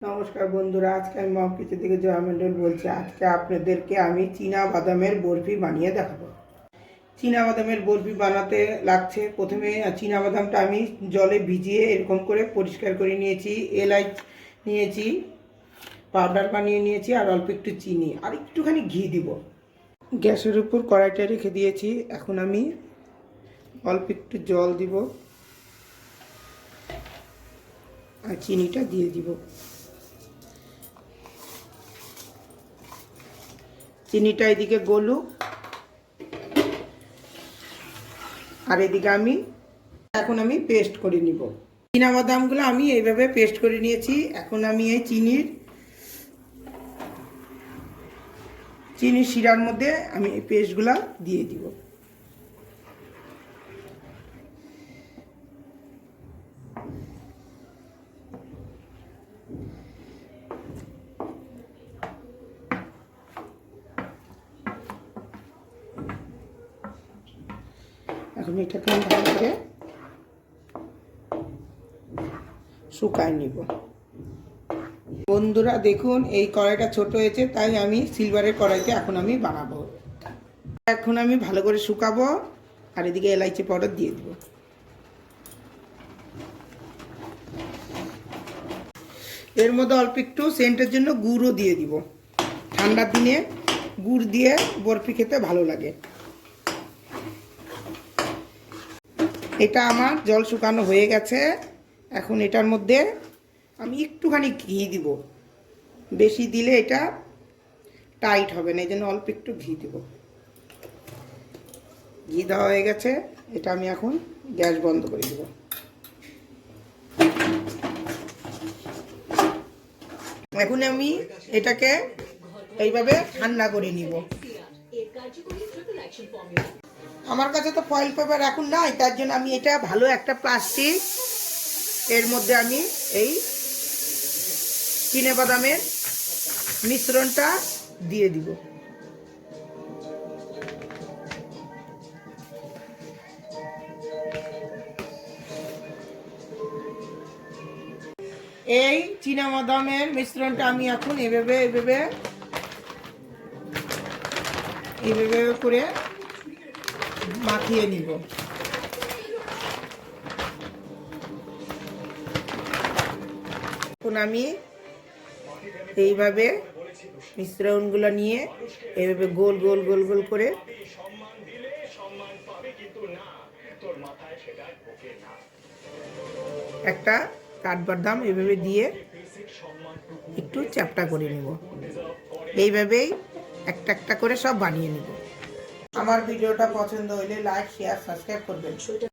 নমস্কার বন্ধুরা, আজকে আমি মম কিছু থেকে জয়া মণ্ডল বলছি। আজকে আপনাদেরকে আমি চীনা বাদামের বরফি বানিয়ে দেখাবো। চীনা বাদামের বরফি বানাতে লাগছে, প্রথমে চীনা বাদামটা আমি জলে ভিজিয়ে এরকম করে পরিষ্কার করে নিয়েছি, এলাচ নিয়েছি, পাউডার বানিয়ে নিয়েছি, আর অল্প একটু চিনি আর একটুখানি ঘি দিব। গ্যাসের উপর কড়াইটা রেখে দিয়েছি। এখন আমি অল্প একটু জল দিব আর চিনিটা দিয়ে দিব। চিনিটা এদিকে গলুক, আর এদিকে এখন আমি পেস্ট করে নিব। চীনা বাদামগুলো আমি এইভাবে পেস্ট করে নিয়েছি। এখন আমি এই চিনির শিরার মধ্যে আমি এই পেস্টগুলো দিয়ে দিব। এখন এটাকে আমি ভালো করে শুকায় নিব। বন্ধুরা দেখুন, এই কড়াইটা ছোট হয়েছে, তাই আমি সিলভারের কড়াইতে এখন আমি বানাবো। এখন আমি ভালো করে শুকাবো, আর এদিকে এলাইচি পাউডার দিয়ে দিব। এর মধ্যে অল্প একটু সেন্টের জন্য গুড়ও দিয়ে দিব। ঠান্ডার দিনে গুড় দিয়ে বরফি খেতে ভালো লাগে। এটা আমার জল শুকানো হয়ে গেছে। এখন এটার মধ্যে আমি একটুখানি ঘি দিব। বেশি দিলে এটা টাইট হবে না, এই জন্য অল্প একটু ঘি দিব। ঘি দেওয়া হয়ে গেছে, এটা আমি এখন গ্যাস বন্ধ করে দেব। এখন আমি এটাকে এইভাবে ঠান্ডা করে নিব। আমার কাছে তো ফয়েল পেপার এখন নাই, তার জন্য আমি এটা ভালো একটা প্লাস্টিক, এর মধ্যে আমি এই চিনাবাদামের মিশ্রণটা দিয়ে দিব। এই চিনাবাদামের মিশ্রণটা আমি এখন এভাবে করে মাখিয়ে নিব। এখন আমি এইভাবে মিশ্রণগুলো নিয়ে এইভাবে গোল গোল গোল গোল করে একটা কাঠবাদাম এভাবে দিয়ে একটু চ্যাপ্টা করে নেব। এইভাবেই একটা একটা করে সব বানিয়ে নেব। আমার ভিডিওটা পছন্দ হলে লাইক, শেয়ার, সাবস্ক্রাইব করবেন।